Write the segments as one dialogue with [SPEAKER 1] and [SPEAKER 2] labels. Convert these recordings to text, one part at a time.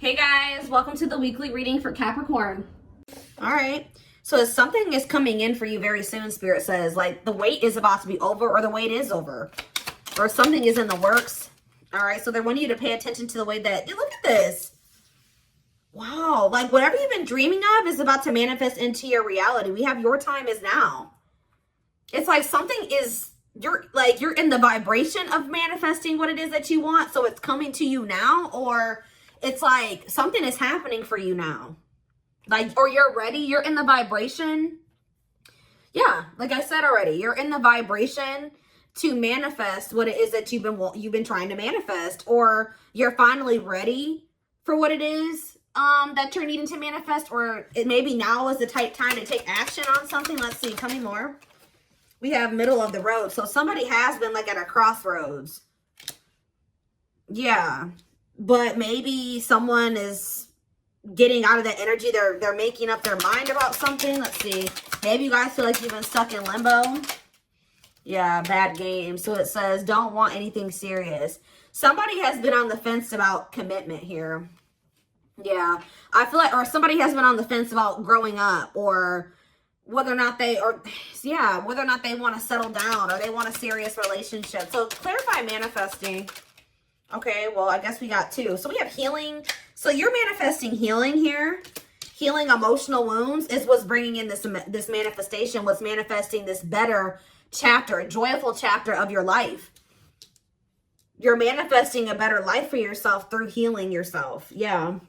[SPEAKER 1] Hey guys, welcome to the weekly reading for Capricorn. All right, so something is coming in for you very soon, Spirit says. Like the wait is about to be over, or the wait is over, or something is in the works. All right, so they want you to pay attention to the way that, look at this. Wow, like whatever you've been dreaming of is about to manifest into your reality. We have your time is now. It's like something is, you're in the vibration of manifesting what it is that you want, so it's coming to you now, or it's like something is happening for you now. Like, or you're ready. You're in the vibration. Yeah, like I said already, you're in the vibration to manifest what it is that you've been trying to manifest, or you're finally ready for what it is that you're needing to manifest, or it maybe now is the time to take action on something. Let's see, tell me more. We have middle of the road. So somebody has been like at a crossroads. Yeah. But maybe someone is getting out of that energy. They're making up their mind about something. Let's see. Maybe you guys feel like you've been stuck in limbo. Yeah, bad game. So it says, don't want anything serious. Somebody has been on the fence about commitment here. Yeah. I feel like, or somebody has been on the fence about growing up, or whether or not they want to settle down, or they want a serious relationship. So clarify manifesting. Okay, well, I guess we got two. So we have healing. So you're manifesting healing here. Healing emotional wounds is what's bringing in this manifestation, what's manifesting this better chapter, a joyful chapter of your life. You're manifesting a better life for yourself through healing yourself. Yeah.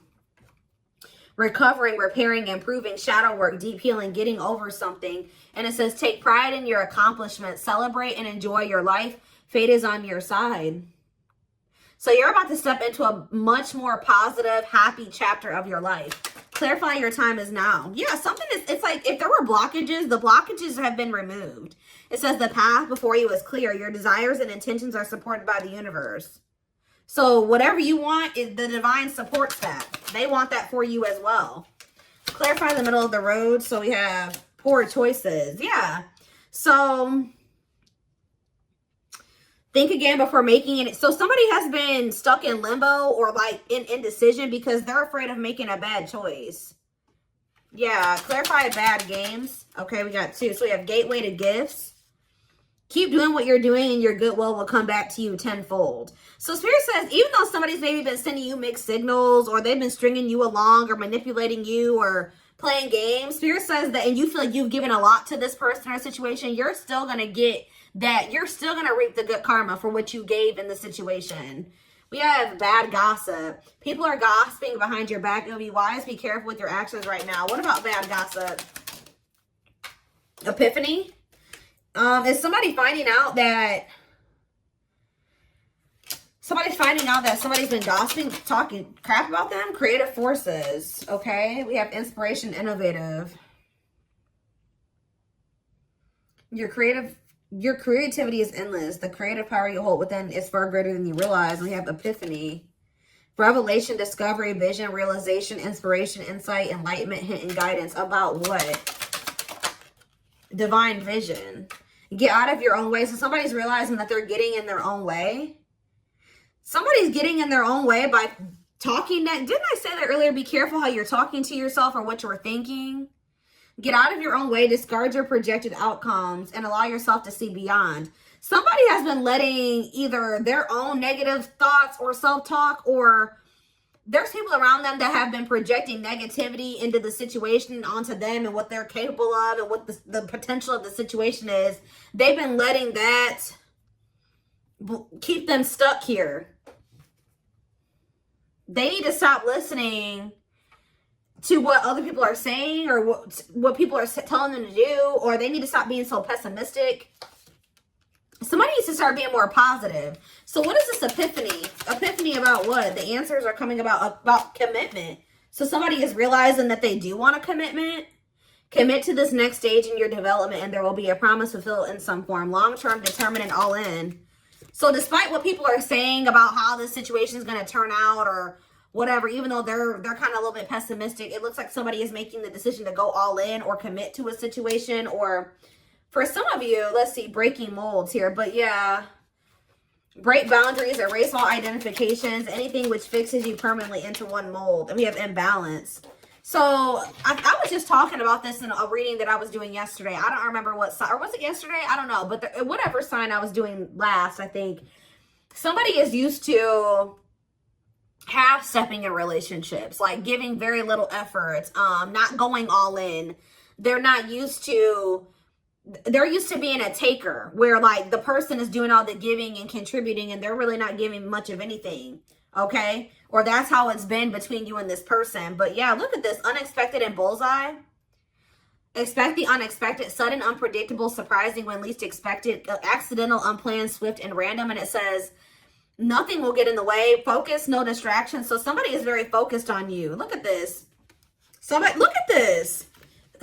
[SPEAKER 1] Recovering, repairing, improving, shadow work, deep healing, getting over something. And it says, take pride in your accomplishments, celebrate and enjoy your life. Fate is on your side. So you're about to step into a much more positive, happy chapter of your life. Clarify your time is now. Yeah, it's like if there were blockages, the blockages have been removed. It says the path before you is clear. Your desires and intentions are supported by the universe. So whatever you want, the divine supports that. They want that for you as well. Clarify the middle of the road. So we have poor choices. Yeah. So think again before making it. So somebody has been stuck in limbo or like in indecision because they're afraid of making a bad choice. Yeah, clarify bad games. Okay, we got two. So we have gateway to gifts. Keep doing what you're doing and your goodwill will come back to you tenfold. So Spirit says, even though somebody's maybe been sending you mixed signals, or they've been stringing you along or manipulating you or playing games, Spirit says that, and you feel like you've given a lot to this person or situation, you're still going to get that. You're still going to reap the good karma for what you gave in the situation. We have bad gossip. People are gossiping behind your back. It'll be wise. Be careful with your actions right now. What about bad gossip? Epiphany. Is somebody finding out that somebody's been gossiping, talking crap about them? Creative forces. Okay. We have inspiration, innovative. Your creativity is endless. The creative power you hold within is far greater than you realize. We have epiphany. Revelation, discovery, vision, realization, inspiration, insight, enlightenment, hint, and guidance. About what? Divine vision. Get out of your own way. So somebody's realizing that they're getting in their own way. Somebody's getting in their own way by talking that. Didn't I say that earlier? Be careful how you're talking to yourself or what you're thinking. Get out of your own way. Discard your projected outcomes and allow yourself to see beyond. Somebody has been letting either their own negative thoughts or self-talk, or there's people around them that have been projecting negativity into the situation and onto them and what they're capable of and what the potential of the situation is. They've been letting that keep them stuck here. They need to stop listening to what other people are saying or what people are telling them to do, or they need to stop being so pessimistic. Somebody needs to start being more positive. So what is this epiphany? Epiphany about what? The answers are coming about commitment. So somebody is realizing that they do want a commitment. Commit to this next stage in your development and there will be a promise fulfilled in some form. Long-term, determined, and all in. So despite what people are saying about how this situation is going to turn out or whatever, even though they're kind of a little bit pessimistic, it looks like somebody is making the decision to go all in or commit to a situation. Or for some of you, let's see, breaking molds here. But yeah, Break boundaries, erase all identifications, anything which fixes you permanently into one mold. And we have imbalance. So I was just talking about this in a reading that I was doing yesterday. I don't remember what sign, or was it yesterday? I don't know. But whatever sign I was doing last, I think somebody is used to half-stepping in relationships, like giving very little effort, not going all in. They're not used to, they're used to being a taker, where like the person is doing all the giving and contributing and they're really not giving much of anything. Okay? Or that's how it's been between you and this person. But yeah, look at this. Unexpected and bullseye. Expect the unexpected, sudden, unpredictable, surprising when least expected, accidental, unplanned, swift, and random. And it says, nothing will get in the way. Focus, no distractions. So somebody is very focused on you. Look at this. Somebody, look at this.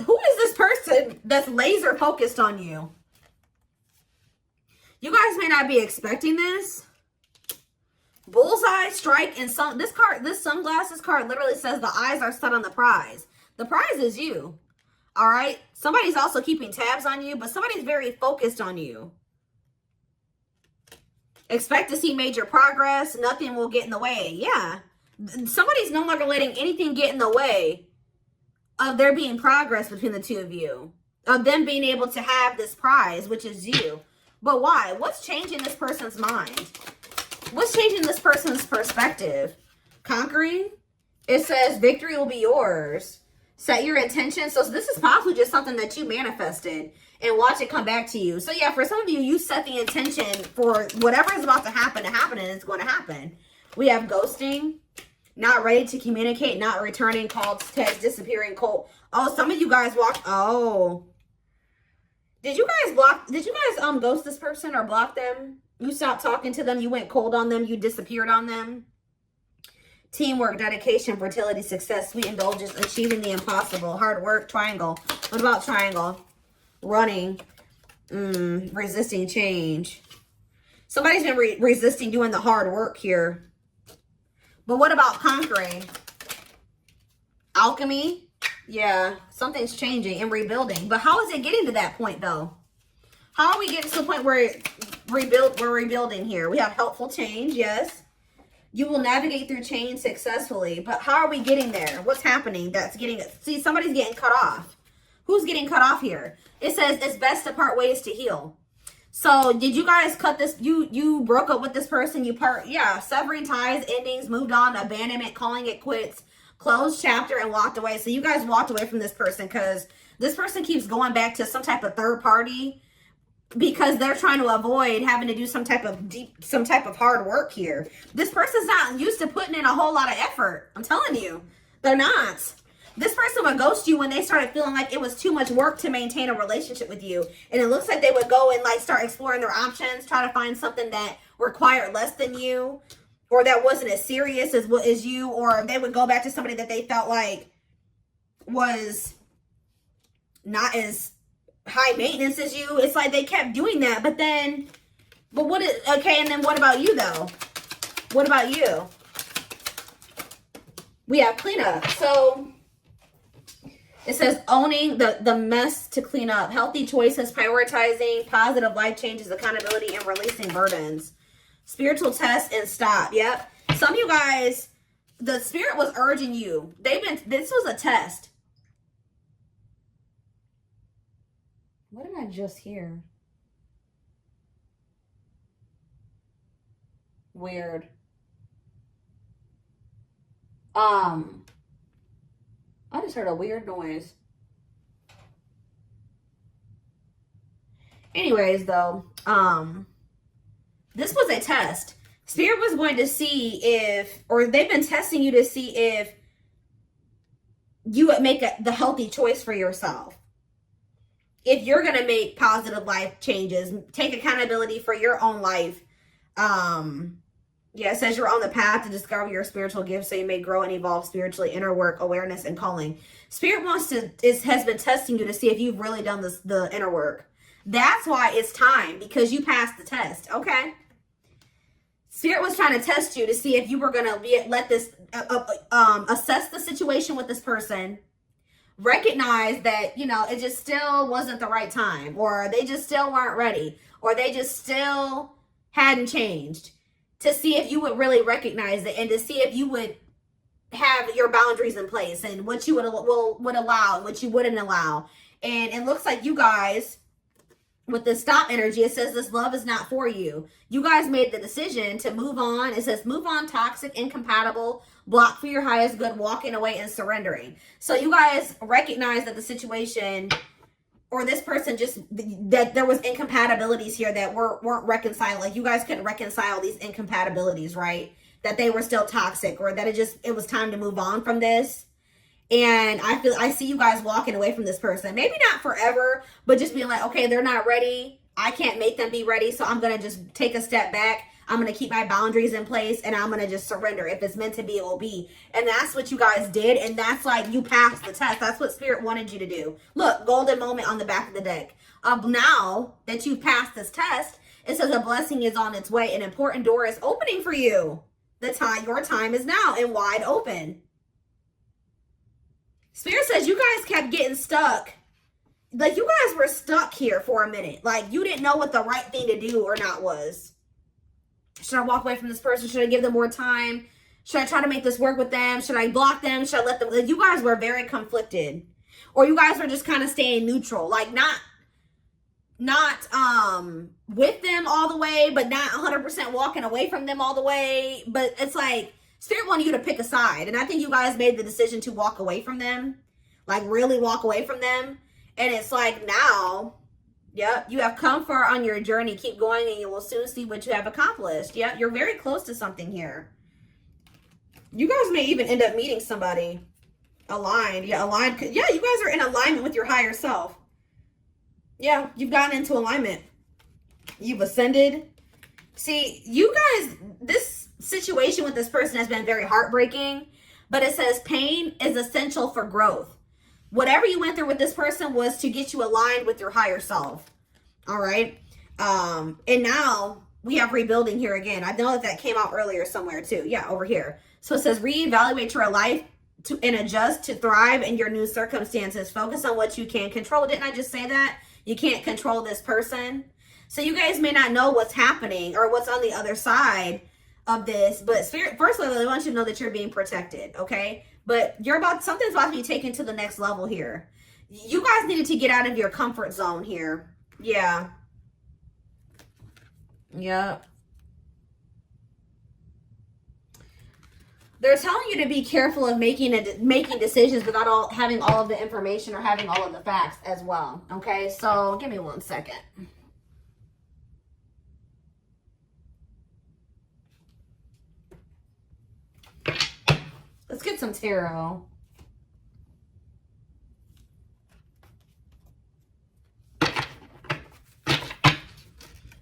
[SPEAKER 1] Who is this person that's laser focused on you? You guys may not be expecting this. Bullseye, strike, and this card, this sunglasses card literally says the eyes are set on the prize. The prize is you. All right? Somebody's also keeping tabs on you, but somebody's very focused on you. Expect to see major progress. Nothing will get in the way. Yeah. Somebody's no longer letting anything get in the way of there being progress between the two of you. Of them being able to have this prize, which is you. But why? What's changing this person's mind? What's changing this person's perspective? Conquering. It says victory will be yours. Set your intention. So this is possibly just something that you manifested and watch it come back to you. So yeah, for some of you, you set the intention for whatever is about to happen and it's going to happen. We have ghosting, not ready to communicate, not returning calls, text, disappearing, cold. Oh, some of you guys walked. Oh, did you guys ghost this person or block them? You stopped talking to them. You went cold on them. You disappeared on them. Teamwork, dedication, fertility, success, sweet indulgence, achieving the impossible, hard work, triangle. What about triangle? Running, resisting change. Somebody's been resisting doing the hard work here. But what about conquering? Alchemy. Yeah, something's changing and rebuilding. But how is it getting to that point, though? How are we getting to the point where we're rebuilding here? We have helpful change, yes. You will navigate through change successfully. But how are we getting there? What's happening that's getting it? See, somebody's getting cut off. Who's getting cut off here? It says it's best to part ways to heal. So did you guys cut this? You broke up with this person. Yeah, severing ties, endings, moved on, abandonment, calling it quits, closed chapter, and walked away. So you guys walked away from this person because this person keeps going back to some type of third party because they're trying to avoid having to do some type of hard work here. This person's not used to putting in a whole lot of effort. I'm telling you, they're not. This person would ghost you when they started feeling like it was too much work to maintain a relationship with you. And it looks like they would go and like start exploring their options, try to find something that required less than you, or that wasn't as serious as you, or they would go back to somebody that they felt like was not as high maintenance as you. It's like they kept doing that, but then, okay, and then what about you though? What about you? We have cleanup. So it says owning the mess to clean up, healthy choices, prioritizing, positive life changes, accountability, and releasing burdens. Spiritual test and stop. Yep. Some of you guys, the spirit was urging you. This was a test. What did I just hear? Weird. I just heard a weird noise. Anyways, though, this was a test. Spirit was going to see they've been testing you to see if you would make the healthy choice for yourself. If you're going to make positive life changes, take accountability for your own life. Yeah, it says you're on the path to discover your spiritual gifts so you may grow and evolve spiritually, inner work, awareness, and calling. Spirit has been testing you to see if you've really done the inner work. That's why it's time, because you passed the test, okay? Spirit was trying to test you to see if you were going to let this, assess the situation with this person, recognize that, it just still wasn't the right time, or they just still weren't ready, or they just still hadn't changed, to see if you would really recognize it and to see if you would have your boundaries in place and what you would allow and what you wouldn't allow. And it looks like you guys, with the stop energy, it says this love is not for you. You guys made the decision to move on. It says move on, toxic, incompatible, block for your highest good, walking away and surrendering. So you guys recognize that the situation or this person just, that there was incompatibilities here that weren't reconciled. Like you guys couldn't reconcile these incompatibilities, right? That they were still toxic, or that it was time to move on from this. And I see you guys walking away from this person. Maybe not forever, but just being like, okay, they're not ready. I can't make them be ready. So I'm going to just take a step back. I'm going to keep my boundaries in place and I'm going to just surrender. If it's meant to be, it will be. And that's what you guys did. And that's like, you passed the test. That's what Spirit wanted you to do. Look, golden moment on the back of the deck. Now that you've passed this test, it says a blessing is on its way. An important door is opening for you. Your time is now and wide open. Spirit says you guys kept getting stuck. Like you guys were stuck here for a minute. Like you didn't know what the right thing to do or not was. Should I walk away from this person? Should I give them more time? Should I try to make this work with them? Should I block them? Should I let them? Like, you guys were very conflicted. Or you guys were just kind of staying neutral. Like not with them all the way, but not 100% walking away from them all the way. But it's like Spirit wanted you to pick a side. And I think you guys made the decision to walk away from them. Like really walk away from them. And it's like now, yep, you have come far on your journey. Keep going and you will soon see what you have accomplished. Yep, you're very close to something here. You guys may even end up meeting somebody aligned. Yeah, aligned. Yeah, you guys are in alignment with your higher self. Yeah, you've gotten into alignment. You've ascended. See, you guys, this situation with this person has been very heartbreaking, but it says pain is essential for growth. Whatever you went through with this person was to get you aligned with your higher self. All right. And now we have rebuilding here again. I know that came out earlier somewhere too. Yeah, over here. So it says reevaluate your life and adjust to thrive in your new circumstances. Focus on what you can control. Didn't I just say that? You can't control this person. So you guys may not know what's happening or what's on the other side of this, but Spirit, firstly, I want you to know that you're being protected, okay? But something's about to be taken to the next level here. You guys needed to get out of your comfort zone here. Yeah. Yep. They're telling you to be careful of making decisions without having all of the information or having all of the facts as well. Okay, so give me 1 second. Let's get some tarot.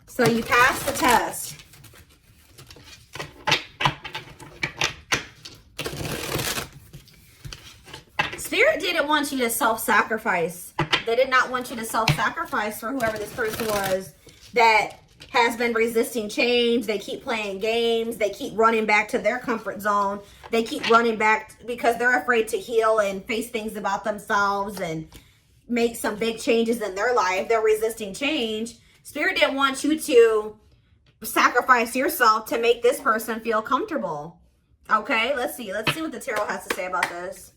[SPEAKER 1] So you passed the test. Spirit didn't want you to self-sacrifice. They did not want you to self-sacrifice for whoever this person was that has been resisting change. They keep playing games. They keep running back to their comfort zone. They keep running back because they're afraid to heal and face things about themselves and make some big changes in their life. They're resisting change. Spirit didn't want you to sacrifice yourself to make this person feel comfortable. Okay, let's see. Let's see what the tarot has to say about this.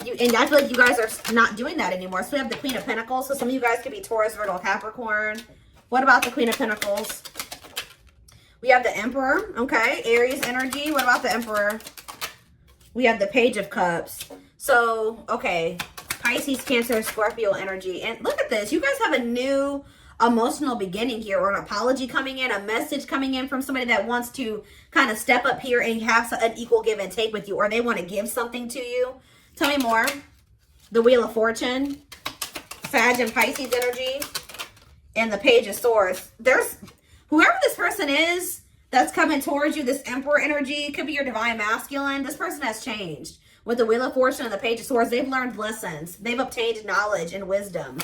[SPEAKER 1] And I feel like you guys are not doing that anymore. So we have the Queen of Pentacles. So some of you guys could be Taurus, Virgo, Capricorn. What about the Queen of Pentacles? We have the Emperor, okay? Aries energy. What about the Emperor? We have the Page of Cups. So, okay. Pisces, Cancer, Scorpio energy. And look at this. You guys have a new emotional beginning here, or an apology coming in, a message coming in from somebody that wants to kind of step up here and have an equal give and take with you, or they want to give something to you. Tell me more. The Wheel of Fortune, Sag and Pisces energy, and the Page of Swords. There's whoever this person is that's coming towards you, this Emperor energy, could be your divine masculine. This person has changed. With the Wheel of Fortune and the Page of Swords, they've learned lessons. They've obtained knowledge and wisdom.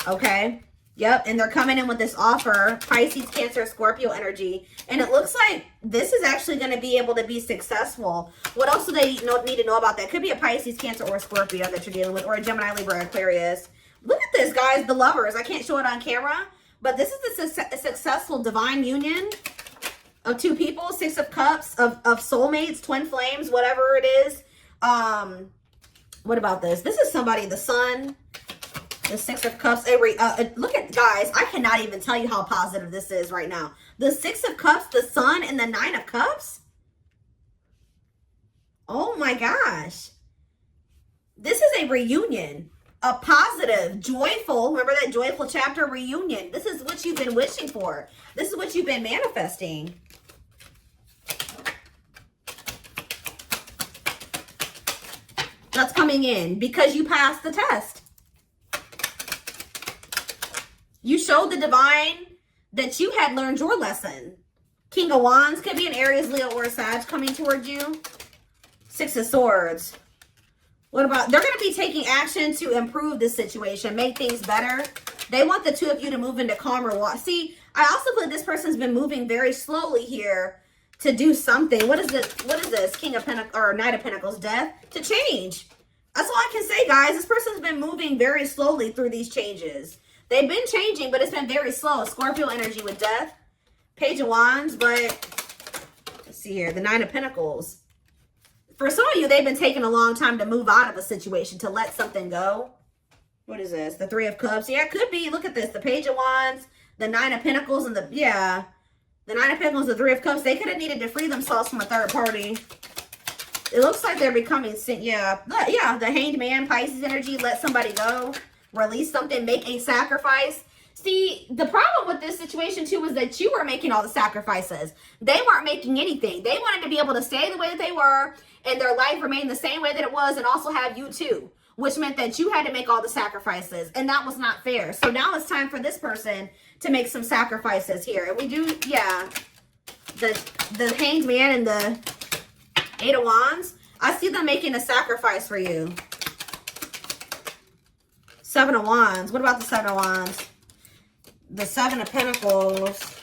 [SPEAKER 1] Okay? Yep, and they're coming in with this offer, Pisces, Cancer, Scorpio energy, and it looks like this is actually going to be able to be successful. What else do they need to know about that? Could be a Pisces, Cancer, or Scorpio that you're dealing with, or a Gemini, Libra, Aquarius. Look at this, guys, the Lovers. I can't show it on camera, But this is a successful divine union of two people, Six of Cups, of soulmates, twin flames, whatever it is. What about this? This is somebody, the Sun, the Six of Cups. Look at, guys, I cannot even tell you how positive this is right now. The Six of Cups, the Sun, and the Nine of Cups. Oh my gosh. This is a reunion. A positive, joyful, remember that joyful chapter, reunion. This is what you've been wishing for. This is what you've been manifesting. That's coming in because you passed the test. You showed the divine that you had learned your lesson. King of Wands could be an Aries, Leo, or a Sag coming towards you. Six of Swords. What about, they're going to be taking action to improve this situation, make things better. They want the two of you to move into calmer water. See, I also feel this person's been moving very slowly here to do something. What is this? What is this? King of Pentacles, or Knight of Pentacles, death, to change. That's all I can say, guys. This person's been moving very slowly through these changes. They've been changing, but it's been very slow. Scorpio energy with death. Page of Wands, but let's see here. The Nine of Pentacles. For some of you, they've been taking a long time to move out of a situation, to let something go. What is this? The Three of Cups. Yeah, it could be. Look at this. The Page of Wands, the Nine of Pentacles, and the Nine of Pentacles, the Three of Cups. They could have needed to free themselves from a third party. It looks like they're becoming, the Hanged Man, Pisces energy. Let somebody go. Release something. Make a sacrifice. See, the problem with this situation, too, is that you were making all the sacrifices. They weren't making anything. They wanted to be able to stay the way that they were and their life remain the same way that it was, and also have you, too, which meant that you had to make all the sacrifices, and that was not fair. So now it's time for this person to make some sacrifices here. And we do, the Hanged Man and the Eight of Wands. I see them making a sacrifice for you. Seven of Wands. What about the Seven of Wands? The Seven of Pentacles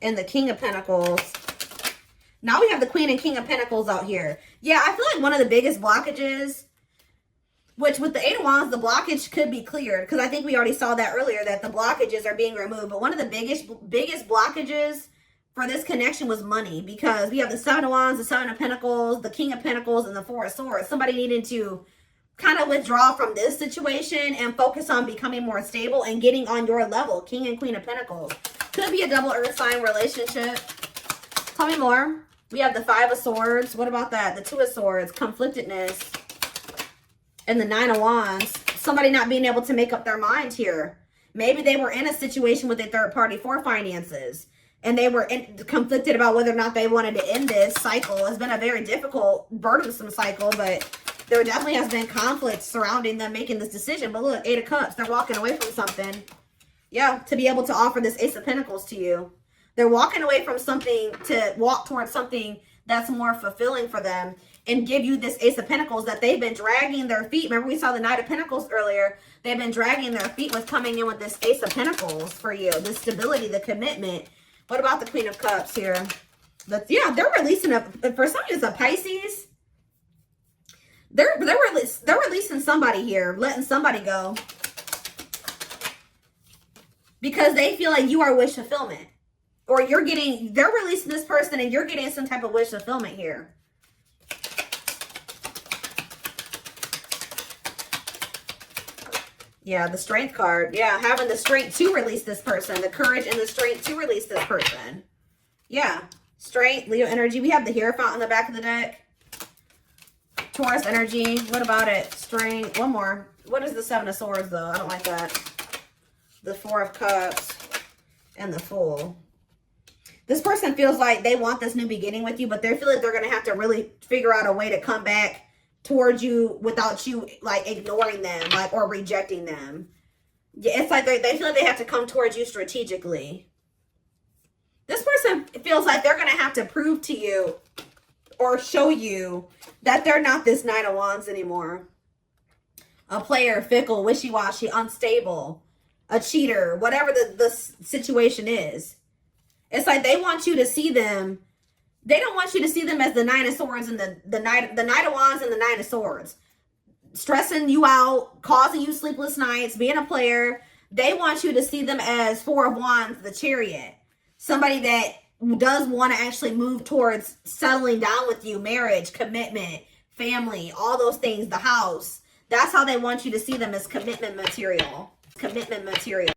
[SPEAKER 1] and the King of Pentacles. Now we have the Queen and King of Pentacles out here. Yeah, I feel like one of the biggest blockages, which with the Eight of Wands, the blockage could be cleared, because I think we already saw that earlier, that the blockages are being removed. But one of the biggest blockages for this connection was money, because we have the Seven of Wands, the Seven of Pentacles, the King of Pentacles, and the Four of Swords. Somebody needed to kind of withdraw from this situation and focus on becoming more stable and getting on your level. King and Queen of Pentacles. Could be a double earth sign relationship. Tell me more. We have the Five of Swords. What about that? The Two of Swords. Conflictedness. And the Nine of Wands. Somebody not being able to make up their mind here. Maybe they were in a situation with a third party for finances, and they were conflicted about whether or not they wanted to end this cycle. It's been a very difficult, burdensome cycle, but there definitely has been conflict surrounding them making this decision. But look, Eight of Cups, they're walking away from something. Yeah, to be able to offer this Ace of Pentacles to you. They're walking away from something to walk towards something that's more fulfilling for them and give you this Ace of Pentacles that they've been dragging their feet. Remember, we saw the Knight of Pentacles earlier. They've been dragging their feet with coming in with this Ace of Pentacles for you. The stability, the commitment. What about the Queen of Cups here? They're releasing for some of you, it's a Pisces. They're releasing somebody here, letting somebody go, because they feel like you are wish fulfillment, or they're releasing this person and you're getting some type of wish fulfillment here. Yeah, the Strength card. Yeah, having the strength to release this person, the courage and the strength to release this person. Yeah, Strength, Leo energy. We have the Hierophant on the back of the deck. Taurus energy. What about it? Strength. One more. What is the Seven of Swords, though? I don't like that. The Four of Cups and the Fool. This person feels like they want this new beginning with you, but they feel like they're going to have to really figure out a way to come back towards you without you, like, ignoring them, like, or rejecting them. Yeah, it's like they feel like they have to come towards you strategically. This person feels like they're going to have to prove to you or show you that they're not this Nine of Wands anymore. A player, fickle, wishy-washy, unstable, a cheater, whatever the situation is. It's like they want you to see them. They don't want you to see them as the Nine of Swords and the Knight of Wands and the Nine of Swords. Stressing you out, causing you sleepless nights, being a player. They want you to see them as Four of Wands, the Chariot. Somebody that does want to actually move towards settling down with you, marriage, commitment, family, all those things, the house. That's how they want you to see them, as commitment material. Commitment material.